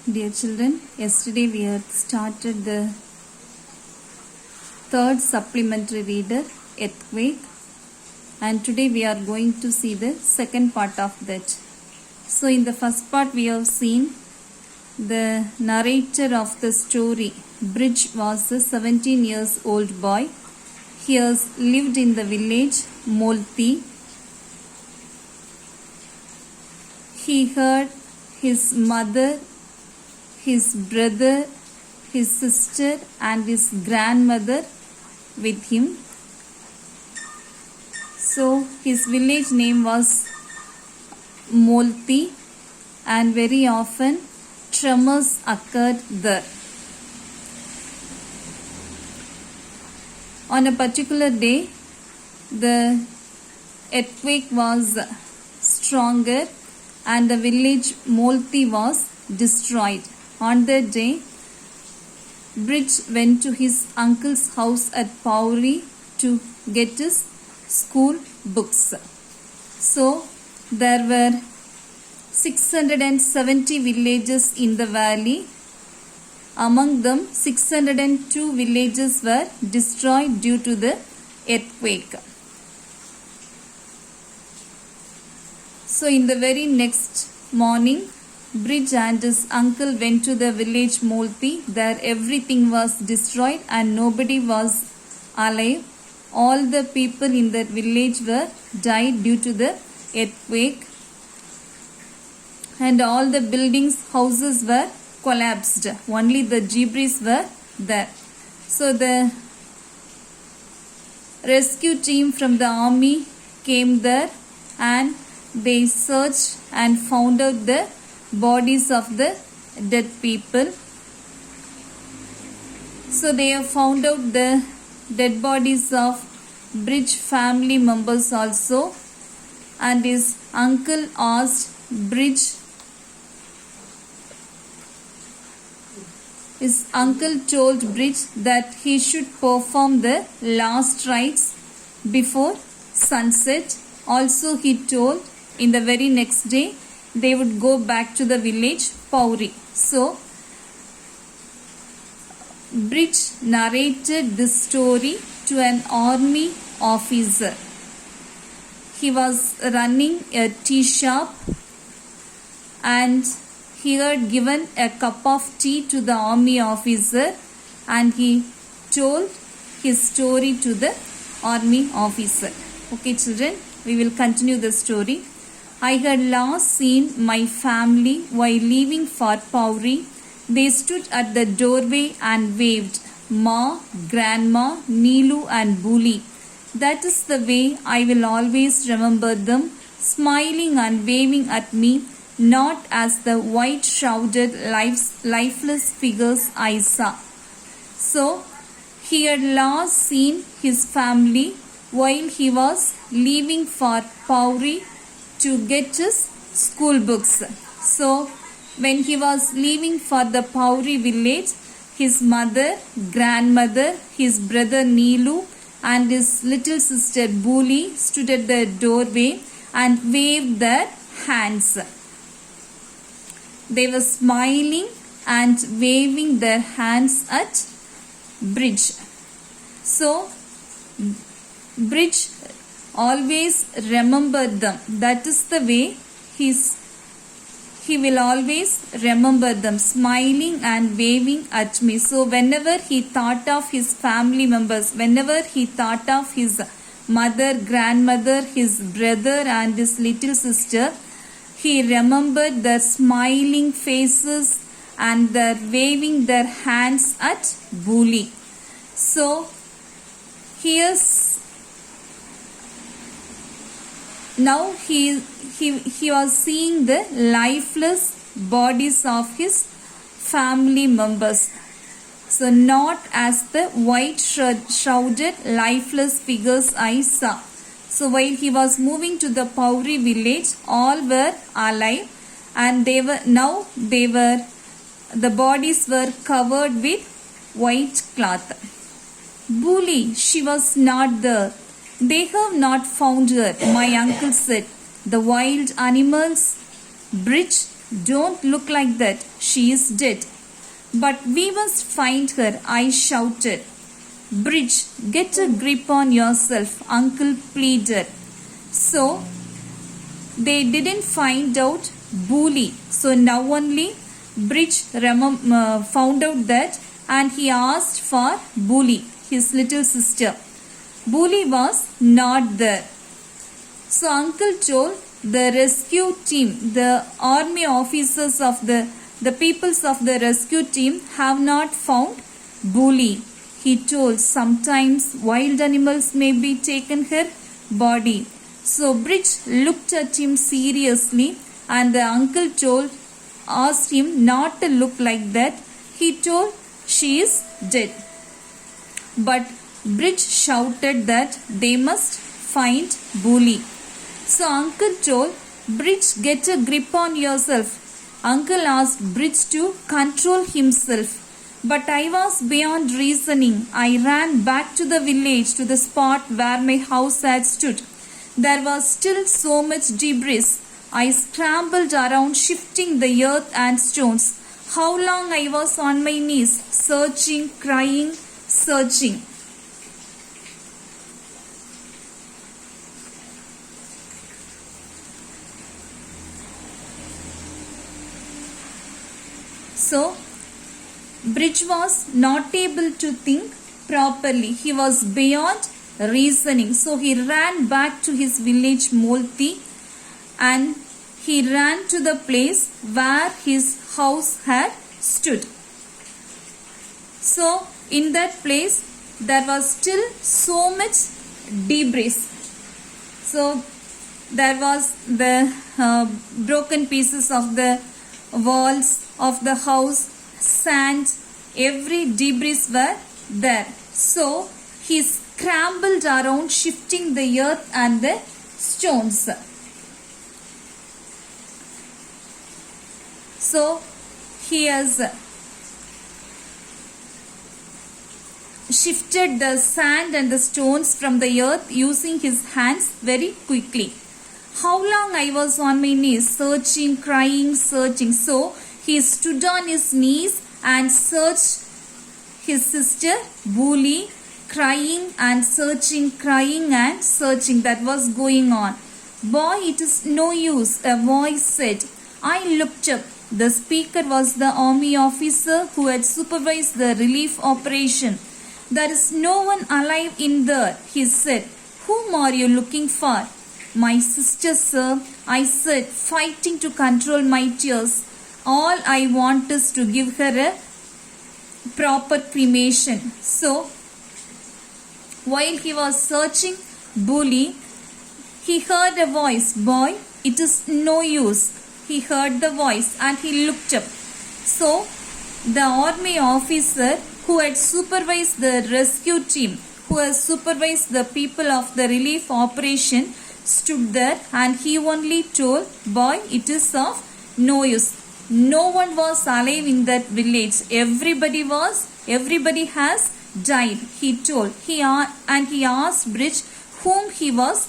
Dear children, yesterday we had started the third supplementary reader, Earthquake, and today we are going to see the second part of that. So in the first part we have seen the narrator of the story. Bridge was a 17 years old boy. He has lived in the village Molti. He heard his mother, his brother, his sister and his grandmother with him. So his village name was Molti and very often tremors occurred there. On a particular day, the earthquake was stronger and the village Molti was destroyed. On that day, Bridge went to his uncle's house at Pauri to get his school books. So there were 670 villages in the valley. Among them, 602 villages were destroyed due to the earthquake. So in the very next morning, Bridge and his uncle went to the village Molti. There everything was destroyed and nobody was alive. All the people in that village were died due to the earthquake. And all the buildings, houses were collapsed. Only the debris were there. So the rescue team from the army came there and they searched and found out the bodies of the dead people. So they have found out the dead bodies of Bridge family members also, and his uncle asked Bridge. His uncle told Bridge that he should perform the last rites before sunset. Also he told in the very next day they would go back to the village Pauri. So Bridge narrated this story to an army officer. He was running a tea shop and he had given a cup of tea to the army officer and he told his story to the army officer. Okay children, we will continue the story. I had last seen my family while leaving for Pauri. They stood at the doorway and waved. Ma, Grandma, Neelu and Buli. That is the way I will always remember them, smiling and waving at me, not as the white-shrouded, lifeless figures I saw. So, he had last seen his family while he was leaving for Pauri to get his school books. So, when he was leaving for the Pauri village, his mother, grandmother, his brother Neelu and his little sister Buli stood at the doorway and waved their hands. They were smiling and waving their hands at Bridge. So, Bridge always remembered them. That is the way he will always remember them, smiling and waving at me. So whenever he thought of his family members, whenever he thought of his mother, grandmother, his brother and his little sister, he remembered their smiling faces and their waving their hands at Buli. So now he was seeing the lifeless bodies of his family members. So not as the white shrouded lifeless figures I saw. So while he was moving to the Pauri village, all were alive and the bodies were covered with white cloth. Buli, she was not there. They have not found her, my uncle said. The wild animals, Bridge, don't look like that. She is dead." "But we must find her," I shouted. "Bridge, get a grip on yourself," Uncle pleaded. So they didn't find out Bully. So now only Bridge found out that, and he asked for Bully, his little sister. Bully was not there. So Uncle told the rescue team, the army officers of the peoples of the rescue team have not found Bully. He told sometimes wild animals may be taken her body. So Bridge looked at him seriously, and the uncle asked him not to look like that. He told she is dead. But Bridge shouted that they must find Bully. So Uncle told Bridge, get a grip on yourself. Uncle asked Bridge to control himself. But I was beyond reasoning. I ran back to the village, to the spot where my house had stood. There was still so much debris. I scrambled around, shifting the earth and stones. How long I was on my knees, searching, crying, searching. So, Bridge was not able to think properly. He was beyond reasoning. So he ran back to his village Molti, and he ran to the place where his house had stood. So in that place there was still so much debris. So there was the broken pieces of the walls of the house, sand, every debris were there. So he scrambled around, shifting the earth and the stones. So he has shifted the sand and the stones from the earth using his hands very quickly. How long I was on my knees, searching, crying, searching. So he stood on his knees and searched his sister Bully, crying and searching, crying and searching. That was going on. "Boy, it is no use," a voice said. I looked up. The speaker was the army officer who had supervised the relief operation. "There is no one alive in there," he said. "Whom are you looking for?" "My sister, sir," I said, fighting to control my tears. "All I want is to give her a proper cremation." So, while he was searching Bully, he heard a voice. "Boy, it is no use." He heard the voice and he looked up. So, the army officer who had supervised the rescue team, who had supervised the people of the relief operation, stood there, and he only told, "Boy, it is of no use." No one was alive in that village. Everybody has died, he told. And he asked Bridge whom he was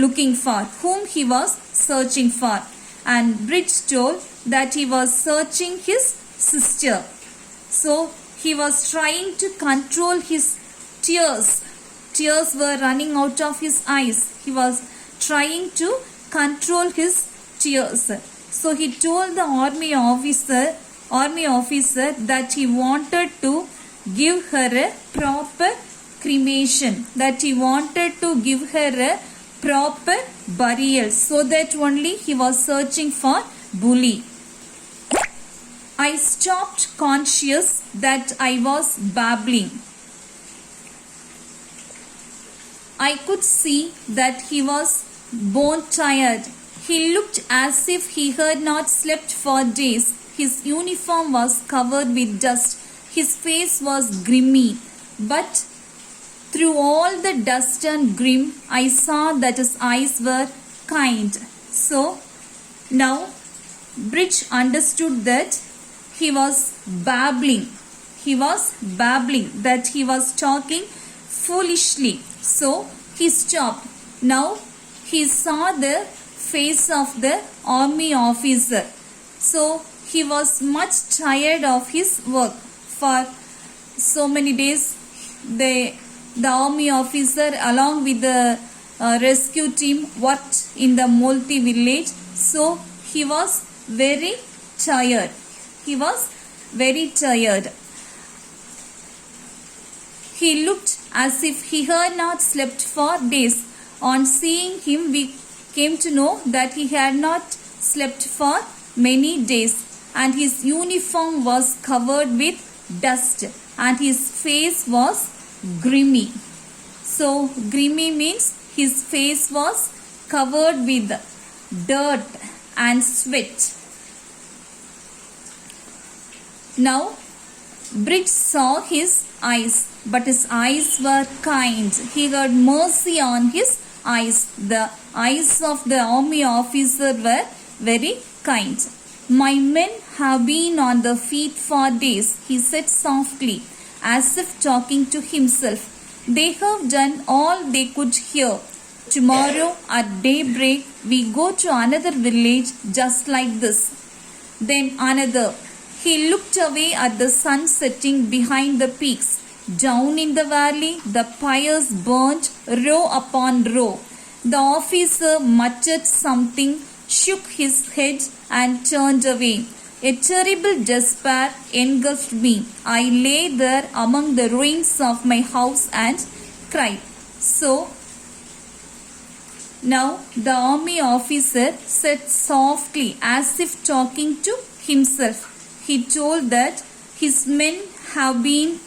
looking for, whom he was searching for. And Bridge told that he was searching his sister. So he was trying to control his tears. Tears were running out of his eyes. He was trying to control his tears. So he told the army officer that he wanted to give her a proper cremation, that he wanted to give her a proper burial, so that only he was searching for Bully. I stopped, conscious that I was babbling. I could see that he was bone tired. He looked as if he had not slept for days. His uniform was covered with dust. His face was grimy. But through all the dust and grim, I saw that his eyes were kind. So now Bridge understood that he was babbling. He was babbling, that he was talking foolishly. So he stopped. Now he saw the face of the army officer. So he was much tired of his work. For so many days the army officer along with the rescue team worked in the Molti village. So he was very tired. He was very tired. He looked as if he had not slept for days. On seeing him, we came to know that he had not slept for many days, and his uniform was covered with dust, and his face was grimy. So, grimy means his face was covered with dirt and sweat. Now, Bridge saw his eyes, but his eyes were kind. He had mercy on his eyes. The eyes of the army officer were very kind. My men have been on the feet for days, he said softly, as if talking to himself. They have done all they could here. Tomorrow at daybreak we go to another village just like this. Then another. He looked away at the sun setting behind the peaks. Down in the valley, the pyres burnt row upon row. The officer muttered something, shook his head, and turned away. A terrible despair engulfed me. I lay there among the ruins of my house and cried. So, now the army officer said softly, as if talking to himself. He told that his men have been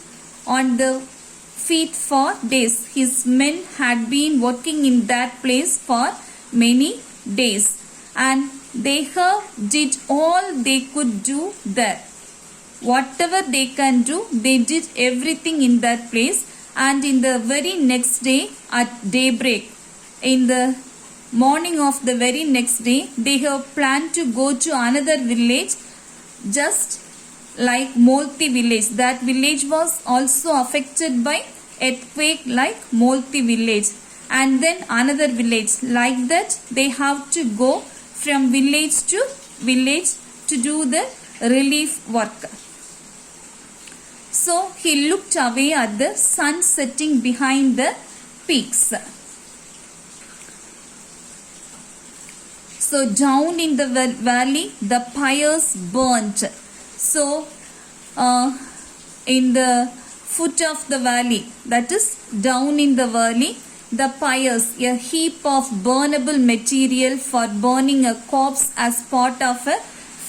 on the feet for days. His men had been working in that place for many days, and they have did all they could do there. Whatever they can do, they did everything in that place. And in the very next day at daybreak, in the morning of the very next day, they have planned to go to another village just like Molti village. That village was also affected by earthquake like Molti village. And then another village. Like that, they have to go from village to village to do the relief work. So he looked away at the sun setting behind the peaks. So down in the valley, the pyres burnt. So in the foot of the valley, that is down in the valley, the pyres, a heap of burnable material for burning a corpse as part of a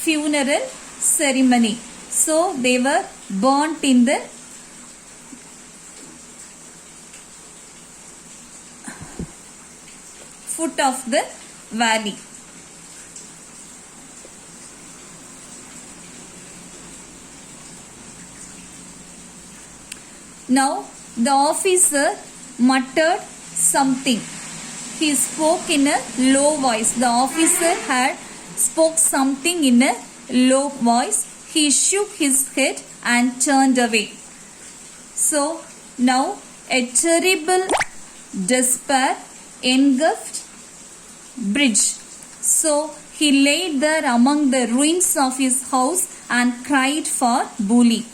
funeral ceremony. So they were burnt in the foot of the valley. Now the officer muttered something. He spoke in a low voice. The officer had spoke something in a low voice. He shook his head and turned away. So now a terrible despair engulfed Bridge. So he lay there among the ruins of his house and cried for Bully.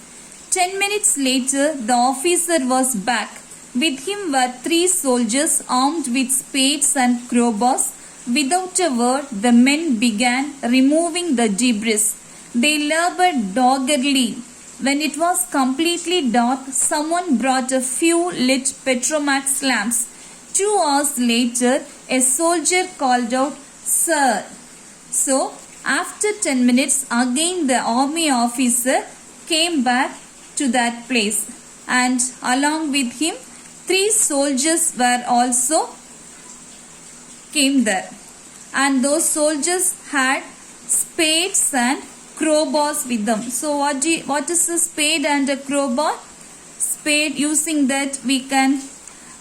10 minutes later, the officer was back. With him were 3 soldiers armed with spades and crowbars. Without a word, the men began removing the debris. They labored doggedly. When it was completely dark, someone brought a few lit Petromax lamps. 2 hours later, a soldier called out, "Sir." So, after 10 minutes, again the army officer came back to that place, and along with him 3 soldiers were also came there, and those soldiers had spades and crowbars with them. So what is a spade and a crowbar? Spade, using that we can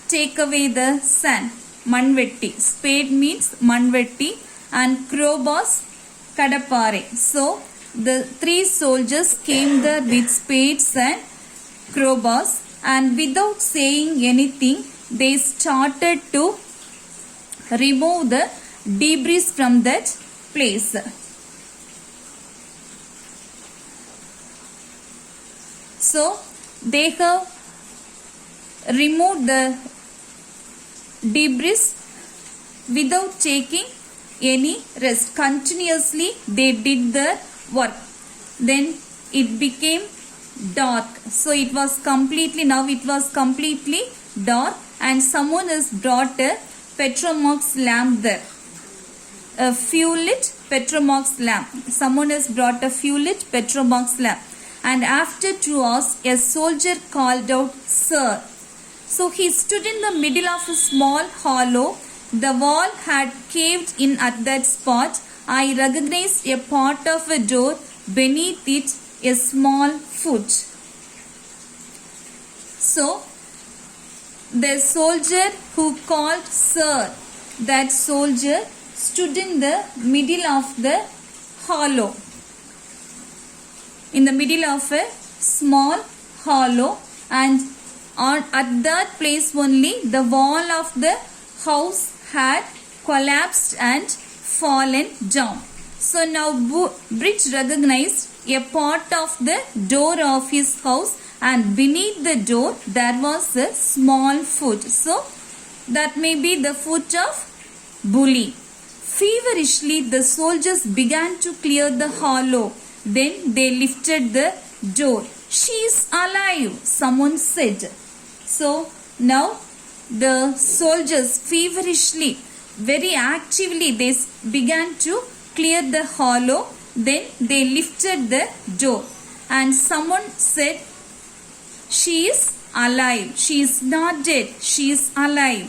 take away the sand, manvetti. Spade means manvetti, and crowbars kadapare. So the 3 soldiers came there with spades and crowbars, and without saying anything, they started to remove the debris from that place. So they have removed the debris without taking any rest. Continuously they did the work. Then it became dark. So it was completely dark, and someone has brought a Petromax lamp there. A fuel-lit Petromax lamp. Someone has brought a fuel-lit Petromax lamp. And after 2 hours, a soldier called out, "Sir." So he stood in the middle of a small hollow. The wall had caved in at that spot. I recognized a part of a door, beneath it a small foot. So the soldier who called "Sir," that soldier stood in the middle of the hollow, in the middle of a small hollow, and at that place only the wall of the house had collapsed and fallen down. So now Bridge recognized a part of the door of his house, and beneath the door there was a small foot. So that may be the foot of Bully. Feverishly the soldiers began to clear the hollow. Then they lifted the door. "She is alive," someone said. So now the soldiers feverishly, very actively, they began to clear the hollow. Then they lifted the door, and someone said, "She is alive. She is not dead. She is alive."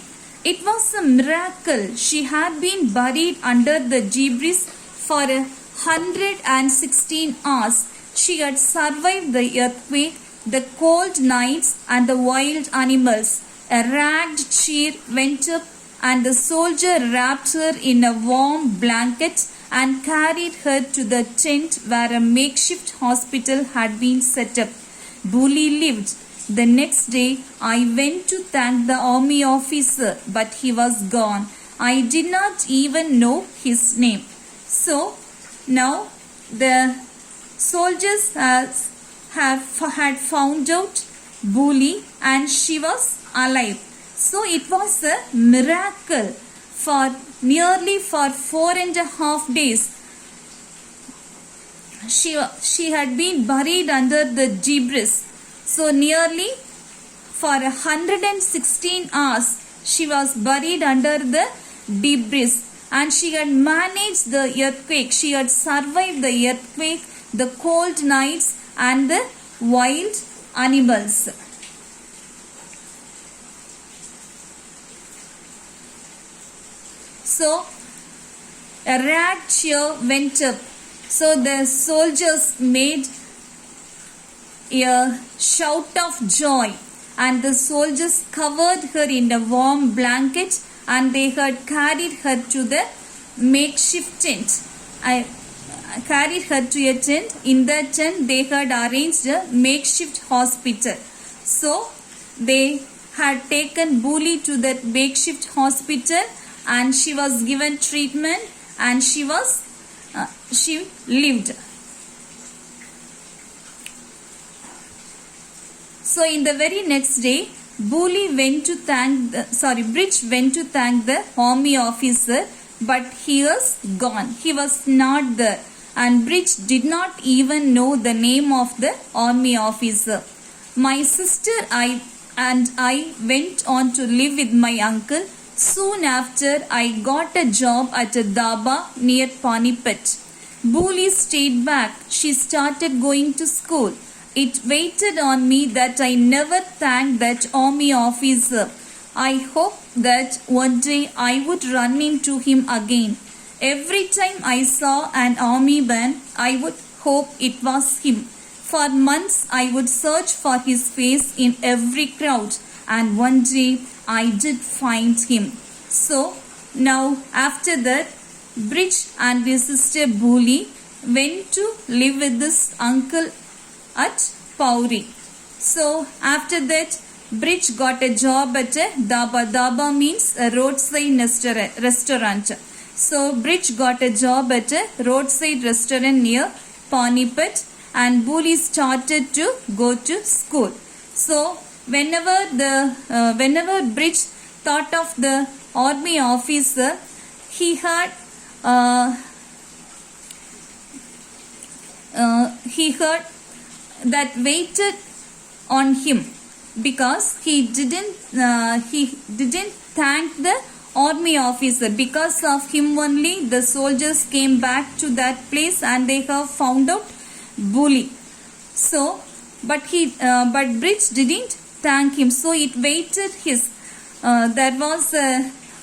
It was a miracle. She had been buried under the debris for 116 hours. She had survived the earthquake, the cold nights, and the wild animals. A ragged cheer went up, and the soldier wrapped her in a warm blanket and carried her to the tent where a makeshift hospital had been set up. Bully lived. The next day I went to thank the army officer, but he was gone. I did not even know his name. So now the soldiers had found out Bully, and she was alive. So it was a miracle. For nearly 4.5 days she had been buried under the debris. So nearly for 116 hours she was buried under the debris, and she had managed the earthquake. She had survived the earthquake, the cold nights, and the wild animals. So a rag cheer went up. So the soldiers made a shout of joy, and the soldiers covered her in a warm blanket, and they had carried her to the makeshift tent. I carried her to a tent. In that tent they had arranged a makeshift hospital. So they had taken Bully to that makeshift hospital, and she was given treatment, and she lived. So in the very next day, Bridge went to thank the army officer, but he was gone. He was not there, and Bridge did not even know the name of the army officer. My sister and I went on to live with my uncle. Soon after, I got a job at a dhaba near Panipat. Bully stayed back. She started going to school. It waited on me that I never thanked that army officer. I hoped that one day I would run into him again. Every time I saw an army man, I would hope it was him. For months I would search for his face in every crowd, and one day I did find him. So now after that, Bridge and his sister Bully went to live with this uncle at Pauri. So after that, Bridge got a job at a dhaba. Dhaba means a roadside restaurant. So Bridge got a job at a roadside restaurant near Panipat, and Bully started to go to school. So whenever Bridge thought of the army officer, he heard that waited on him, because he didn't thank the army officer. Because of him only the soldiers came back to that place and they have found out Bully. So but Bridge didn't thank him, so it waited his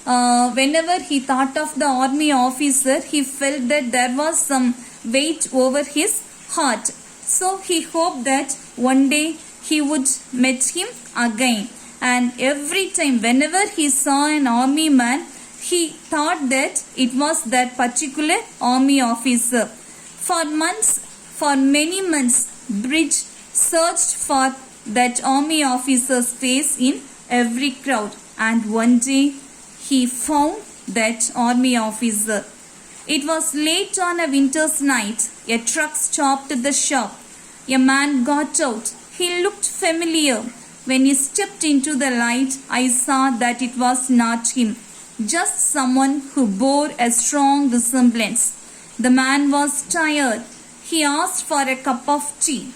whenever he thought of the army officer, he felt that there was some weight over his heart. So he hoped that one day he would meet him again. And every time whenever he saw an army man, he thought that it was that particular army officer. For many months, Bridge searched for that army officer's face in every crowd. And one day he found that army officer. It was late on a winter's night. A truck stopped at the shop. A man got out. He looked familiar. When he stepped into the light, I saw that it was not him, just someone who bore a strong resemblance. The man was tired. He asked for a cup of tea.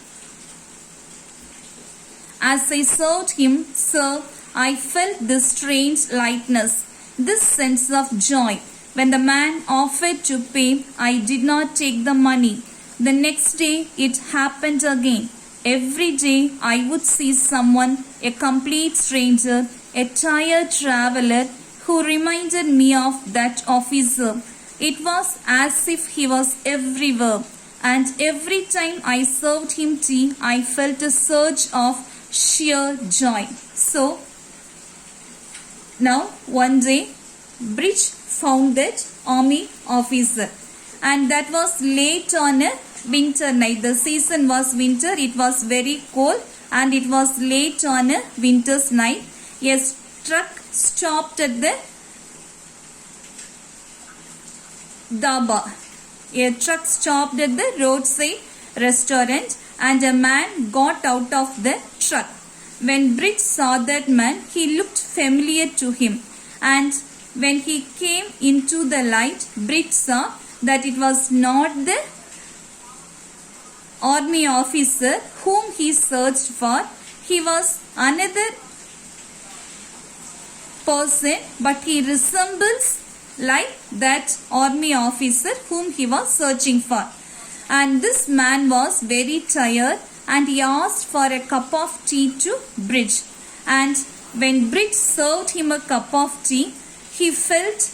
As I served him, sir, I felt this strange lightness, this sense of joy. When the man offered to pay, I did not take the money. The next day, it happened again. Every day, I would see someone, a complete stranger, a tired traveler, who reminded me of that officer. It was as if he was everywhere. And every time I served him tea, I felt a surge of sheer joy. So, now one day, Bridge found that army officer, and that was late on a winter night. The season was winter, it was very cold, and it was late on a winter's night. A truck stopped at the dhaba. A truck stopped at the roadside restaurant, and a man got out of the truck. When Bridge saw that man, he looked familiar to him, and when he came into the light, Bridge saw that it was not the army officer whom he searched for. He was another person, but he resembles like that army officer whom he was searching for. And this man was very tired, and he asked for a cup of tea to Bridge. And when Bridge served him a cup of tea, he felt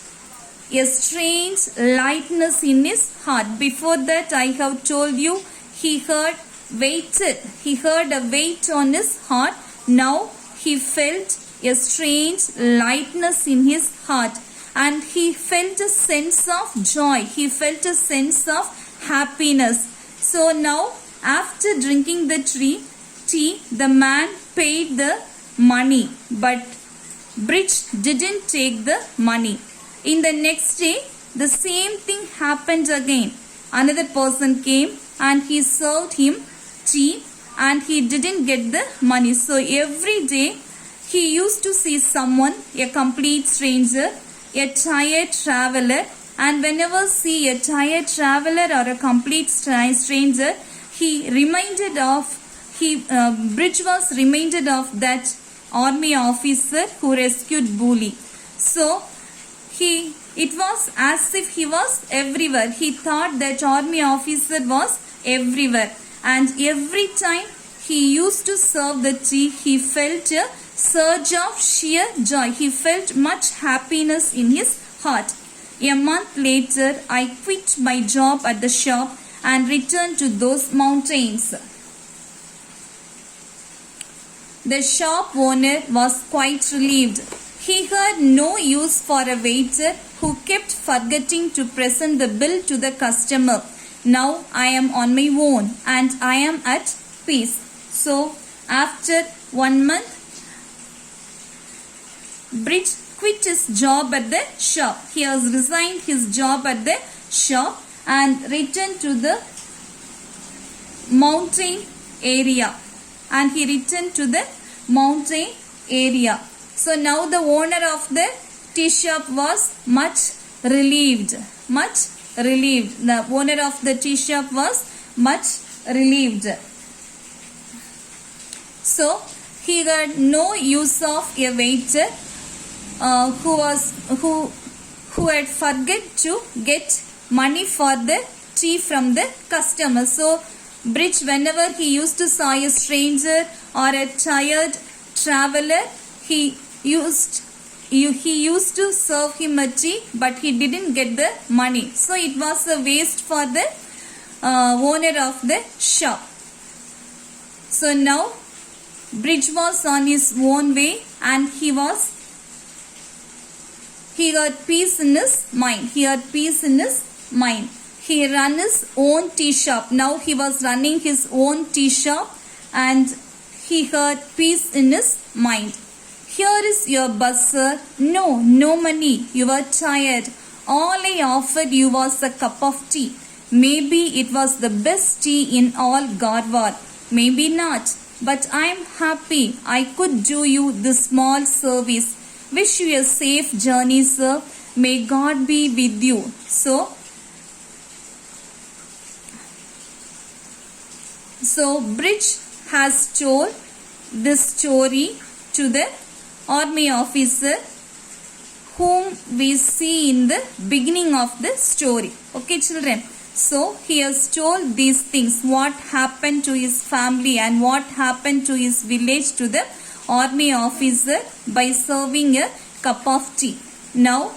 a strange lightness in his heart. Before that, I have told you, he heard a weight on his heart. Now he felt a strange lightness in his heart, and he felt a sense of joy. He felt a sense of happiness. So now, after drinking the tea, the man paid the money, but Bridge didn't take the money. In the next day, the same thing happened again. Another person came and he served him tea, and he didn't get the money. So every day he used to see someone, a complete stranger, a tired traveler, and whenever see a tired traveler or a complete stranger, Bridge was reminded of that army officer who rescued Bully. So it was as if he was everywhere. He thought that army officer was everywhere, and every time he used to serve the tea, he felt a surge of sheer joy. He felt much happiness in his heart. A month later, I quit my job at the shop and returned to those mountains. The shop owner was quite relieved. He had no use for a waiter who kept forgetting to present the bill to the customer. Now I am on my own and I am at peace. So after 1 month, Bridge quit his job at the shop. He has resigned his job at the shop and returned to the mountain area, and he returned to the mountain area. So now the owner of the tea shop was much relieved. Much relieved. The owner of the tea shop was much relieved. So he had no use of a waiter who had forget to get money for the tea from the customer. So Bridge, whenever he used to saw a stranger or a tired traveler, he used to serve him a tea, but he didn't get the money. So it was a waste for the owner of the shop. So now Bridge was on his own way, and he had peace in his mind. He had peace in his mind. He ran his own tea shop. Now he was running his own tea shop, and he had peace in his mind. Here is your bus, sir. No, no money. You are tired. All I offered you was a cup of tea. Maybe it was the best tea in all Garhwal. Maybe not. But I am happy I could do you this small service. Wish you a safe journey, sir. May God be with you. So Bridge has told this story to the army officer whom we see in the beginning of the story. Okay, children. So he has told these things, what happened to his family and what happened to his village, to the army officer by serving a cup of tea. Now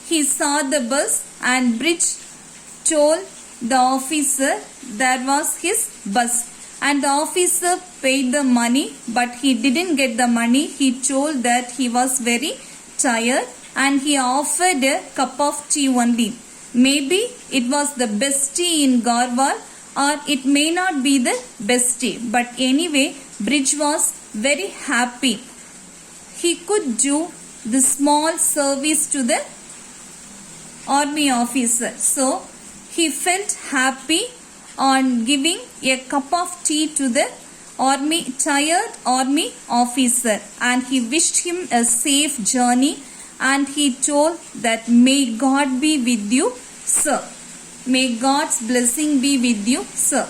he saw the bus, and Bridge told the officer that was his bus, and the officer paid the money, but he didn't get the money. He told that he was very tired, and he offered a cup of tea only. Maybe it was the best tea in Garhwal, or it may not be the best tea, but anyway Bridge was very happy. He could do the small service to the army officer. So he felt happy on giving a cup of tea to the tired army officer, and he wished him a safe journey, and he told that may God be with you, sir. May God's blessing be with you, sir.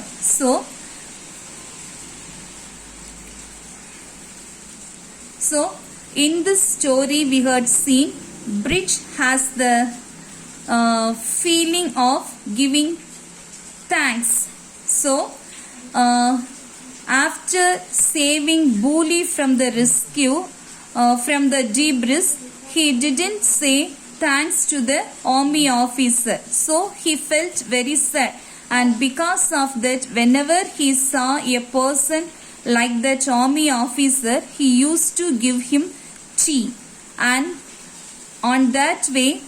So in this story we had seen Bridge has the feeling of giving thanks. So after saving Bully from the rescue from the debris, he didn't say thanks to the army officer. So he felt very sad, and because of that, whenever he saw a person like that army officer, he used to give him tea, and on that way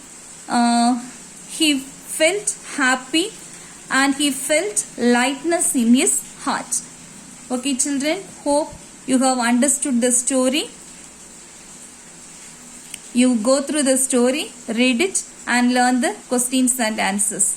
he felt happy and he felt lightness in his heart. Okay, children, hope you have understood the story. You go through the story, read it, and learn the questions and answers.